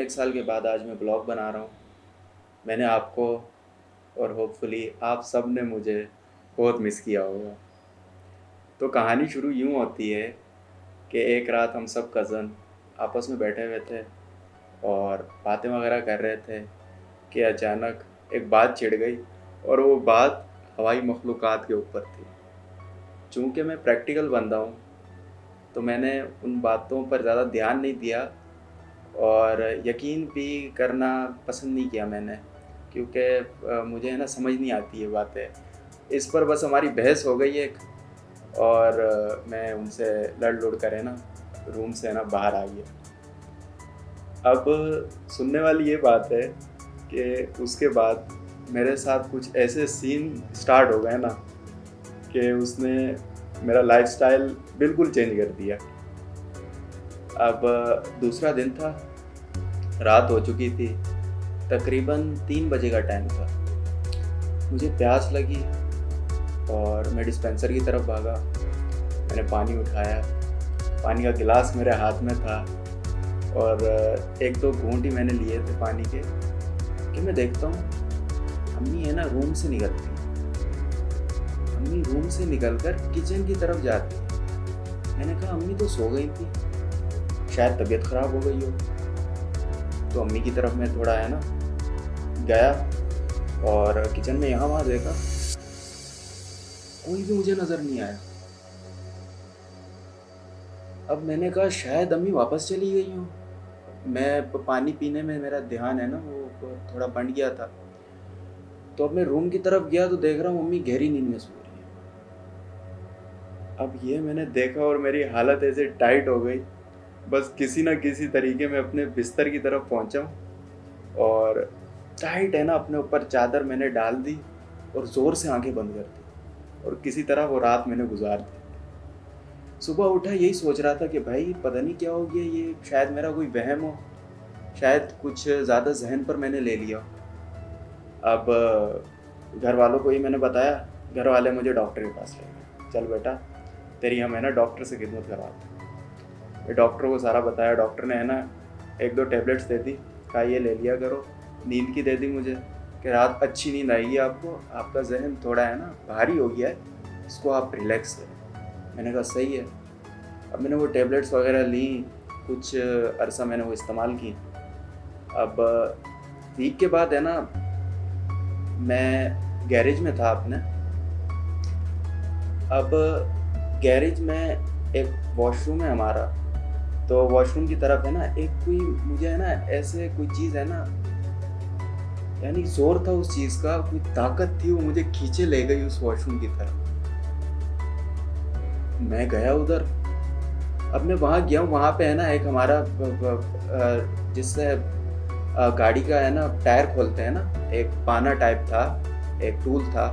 1 साल के बाद आज मैं ब्लॉग बना रहा हूँ। मैंने आपको और होपफुली आप सब ने मुझे बहुत मिस किया होगा। तो कहानी शुरू यूँ होती है कि एक रात हम सब कज़न आपस में बैठे हुए थे और बातें वगैरह कर रहे थे कि अचानक एक बात छिड़ गई और वो बात हवाई मखलूक़ात के ऊपर थी। चूँकि मैं प्रैक्टिकल बंदा हूँ, तो मैंने उन बातों पर ज़्यादा ध्यान नहीं दिया और यकीन भी करना पसंद नहीं किया मैंने, क्योंकि मुझे है ना समझ नहीं आती ये बातें। इस पर बस हमारी बहस हो गई एक और मैं उनसे लड़ कर है ना रूम से है ना बाहर आ गया। अब सुनने वाली ये बात है कि उसके बाद मेरे साथ कुछ ऐसे सीन स्टार्ट हो गए ना कि उसने मेरा लाइफ़स्टाइल बिल्कुल चेंज कर दिया। अब दूसरा दिन था, रात हो चुकी थी, तकरीबन 3 बजे का टाइम था। मुझे प्यास लगी और मैं डिस्पेंसर की तरफ भागा। मैंने पानी उठाया, पानी का गिलास मेरे हाथ में था और 1-2 घूंट ही मैंने लिए थे पानी के कि मैं देखता हूँ अम्मी है ना रूम से निकलती। अम्मी रूम से निकलकर किचन की तरफ जाती। मैंने कहा अम्मी तो सो गई थी, शायद तबीयत ख़राब हो गई हो। तो अम्मी की तरफ मैं थोड़ा है ना गया और किचन में यहाँ वहाँ देखा, कोई भी मुझे नज़र नहीं आया। अब मैंने कहा शायद अम्मी वापस चली गई हो। मैं पानी पीने में मेरा ध्यान है ना वो थोड़ा बंट गया था। तो अब मैं रूम की तरफ गया तो देख रहा हूँ मम्मी गहरी नींद में सो रही है। अब ये मैंने देखा और मेरी हालत ऐसे टाइट हो गई, बस किसी ना किसी तरीके में अपने बिस्तर की तरफ पहुँचा और टाइट है ना अपने ऊपर चादर मैंने डाल दी और ज़ोर से आंखें बंद कर दी और किसी तरह वो रात मैंने गुजार दी। सुबह उठा यही सोच रहा था कि भाई पता नहीं क्या हो गया, ये शायद मेरा कोई वहम हो, शायद कुछ ज़्यादा जहन पर मैंने ले लिया। अब घर वालों को ही मैंने बताया, घर वाले मुझे डॉक्टर के पास ले गए। चल बेटा तेरी हम है ना डॉक्टर से खिदमत करवाते हैं। मैं डॉक्टर को सारा बताया। डॉक्टर ने है ना 1-2 टैबलेट्स दे दी, कहा ये ले लिया करो। नींद की दे दी मुझे कि रात अच्छी नींद आएगी आपको, आपका जहन थोड़ा है ना भारी हो गया है, इसको आप रिलैक्स करें। मैंने कहा सही है। अब मैंने वो टैबलेट्स वगैरह ली, कुछ अरसा मैंने वो इस्तेमाल की। अब वीक के बाद है ना मैं गैरेज में था अपने। अब गैरेज में एक वॉशरूम है हमारा, तो वॉशरूम की तरफ है ना एक कोई मुझे है ना ऐसे कोई चीज़ है ना, यानी ज़ोर था उस चीज़ का, कोई ताकत थी, वो मुझे खींचे ले गई उस वॉशरूम की तरफ। मैं गया उधर। अब मैं वहाँ गया हूँ, वहाँ पे है ना एक हमारा जिससे गाड़ी का है ना टायर खोलते हैं ना, एक पाना टाइप था, एक टूल था,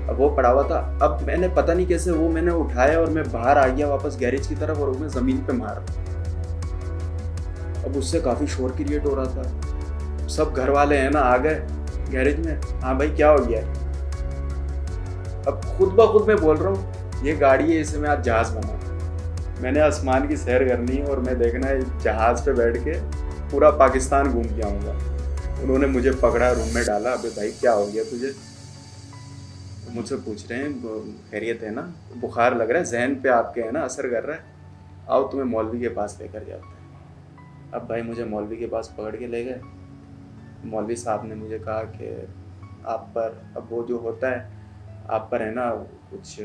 अब वो पड़ा हुआ था। अब मैंने पता नहीं कैसे वो मैंने उठाया और मैं बाहर आ गया वापस गैरेज की तरफ और वो मैं ज़मीन पे मारा। अब उससे काफ़ी शोर क्रिएट हो रहा था। सब घर वाले हैं ना आ गए गैरेज में, हाँ भाई क्या हो गया। अब खुद ब खुद मैं बोल रहा हूँ ये गाड़ी है, इसे मैं आज जहाज़ बना, मैंने आसमान की सैर करनी है और मैं देखना है जहाज़ पे बैठ के पूरा पाकिस्तान घूम के आऊँगा। उन्होंने मुझे पकड़ा, रूम में डाला। अबे भाई क्या हो गया तुझे। तो मुझसे पूछ रहे हैं खैरियत है ना, बुखार लग रहा है, जहन पे आपके है ना असर कर रहा है, आओ तुम्हें मौलवी के पास लेकर जाते हैं। अब भाई मुझे मौलवी के पास पकड़ के ले गए। मौलवी साहब ने मुझे कहा कि आप पर अब वो जो होता है, आप पर है ना कुछ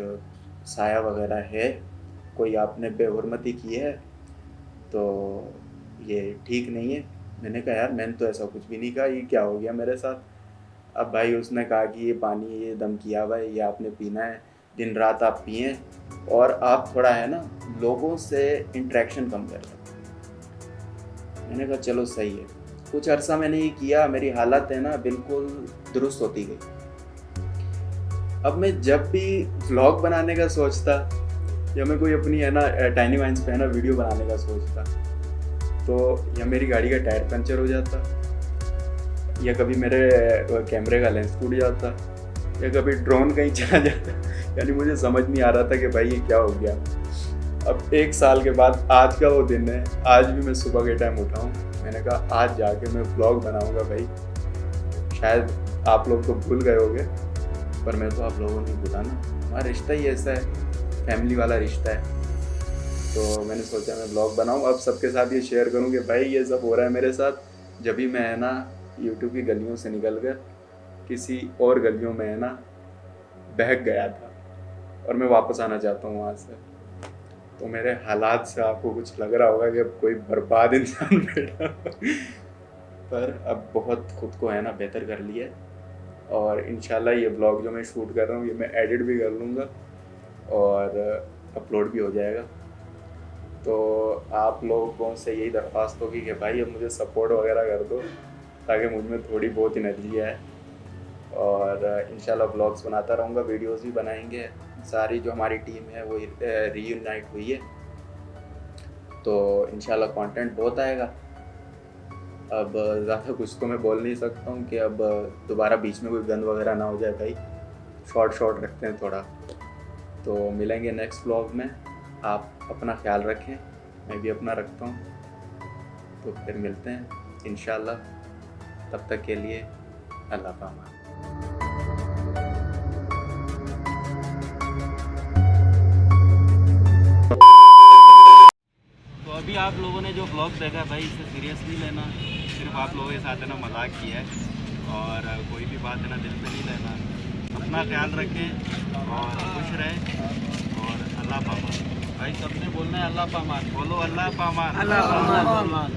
साया वगैरह है, कोई आपने बेहुरमती की है, तो ये ठीक नहीं है। मैंने कहा यार मैंने तो ऐसा कुछ भी नहीं कहा, ये क्या हो गया मेरे साथ। अब भाई उसने कहा कि ये पानी ये दम किया हुआ है, ये आपने पीना है, दिन रात आप पिएँ और आप थोड़ा है ना लोगों से इंटरेक्शन कम कर लें। मैंने कहा चलो सही है। कुछ अरसा मैंने ये किया, मेरी हालत है ना बिल्कुल दुरुस्त होती गई। अब मैं जब भी व्लॉग बनाने का सोचता या मैं कोई अपनी है ना टाइनी वाइन्स पे है ना वीडियो बनाने का सोचता, तो या मेरी गाड़ी का टायर पंचर हो जाता, या कभी मेरे कैमरे का लेंस टूट जाता, या कभी ड्रोन कहीं चला जाता। यानी मुझे समझ नहीं आ रहा था कि भाई ये क्या हो गया। अब 1 साल के बाद आज का वो दिन है, आज भी मैं सुबह के टाइम उठा हूँ मैंने कहा आज जाके मैं व्लॉग बनाऊंगा भाई। शायद आप लोग तो भूल गए होंगे, पर मैं तो आप लोगों ने भूला ना, हमारा रिश्ता ही ऐसा है, फैमिली वाला रिश्ता है। तो मैंने सोचा मैं ब्लॉग बनाऊँ, अब सबके साथ ये शेयर करूँ कि भाई ये सब हो रहा है मेरे साथ। जब भी मैं है ना यूट्यूब की गलियों से निकल कर किसी और गलियों में है ना बहक गया था, और मैं वापस आना चाहता हूँ वहाँ से। तो मेरे हालात से आपको कुछ लग रहा होगा कि अब कोई बर्बाद इंसान बैठा पर अब बहुत खुद को है ना बेहतर कर लिया है, और इंशाल्लाह ये ब्लॉग जो मैं शूट कर रहा हूँ ये मैं एडिट भी कर लूँगा और अपलोड भी हो जाएगा। तो आप लोगों से यही दरख्वास्त होगी कि भाई अब मुझे सपोर्ट वगैरह कर दो, ताकि मुझ में थोड़ी बहुत एनर्जी आए, और इंशाल्लाह ब्लॉग्स बनाता रहूँगा, वीडियोस भी बनाएंगे। सारी जो हमारी टीम है वो रीयूनाइट हुई है, तो इंशाल्लाह कंटेंट बहुत आएगा। अब ज़्यादा कुछ तो मैं बोल नहीं सकता हूँ कि अब दोबारा बीच में कोई गंद वगैरह ना हो जाए भाई, शॉर्ट रखते हैं थोड़ा। तो मिलेंगे नेक्स्ट ब्लॉग में, आप अपना ख्याल रखें, मैं भी अपना रखता हूँ। तो फिर मिलते हैं इंशाल्लाह, तब तक के लिए अल्लाह पामा। तो अभी आप लोगों ने जो ब्लॉग देखा भाई, इसे सीरियसली लेना, सिर्फ आप लोगों के साथ है ना मजाक किया है, और कोई भी बात है ना दिल पे नहीं लेना। अपना ख्याल रखें और खुश रहें, और अल्लाह पामान। भाई सबने बोलना है अल्लाह पामान, बोलो अल्लाह पामान। अल्लाह पामान।